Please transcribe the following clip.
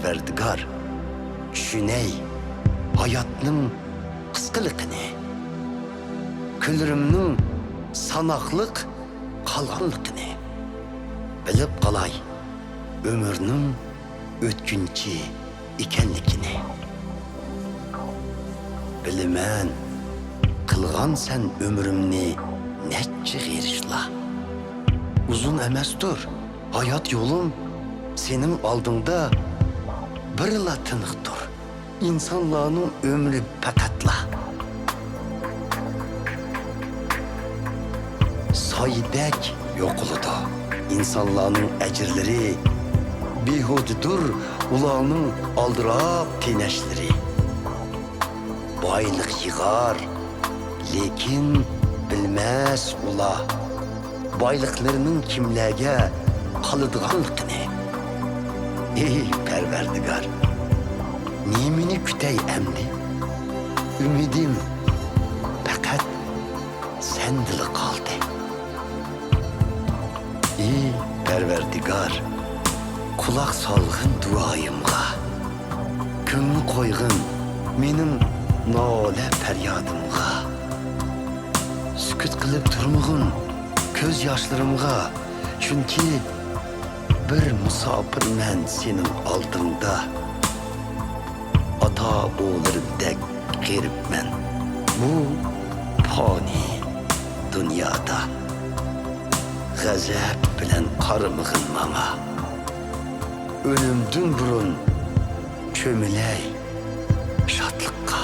Perverdigar, düşüney hayatның qısqılıqını, külürümnің sanaqlıq qalğanlıqını, bilip qalay ömürnің ötkünçi ikenlikini. Bilimən, qılğan sen ömrümni netçi g'erishla. Uzun emasdur hayat yolum, senin aldığında birla tınıqdır. İnsanların ömrü pakatla. Saydek yokuludu. İnsanların ecirleri, bihududur ulanın aldırap teneşleri. Baylık yığar, lekin bilmez ula. Baylıklarının kimlerge kalıdığanlıkını. Ey Perverdigar, nimini kütey emri, ümidim fakat sen dili kaldı. Ey Perverdigar, kulak salgın duayımga, köngül koygun menin nole feryadımga, sükut kılıp durmağın göz yaşlarımga, çünkü bir musafir men senin aldığında, ata oğullarımdek garip men, bu fani dünyada. Gazap bilen karımığın mama, ölümdün burun çömüley şatlıkka.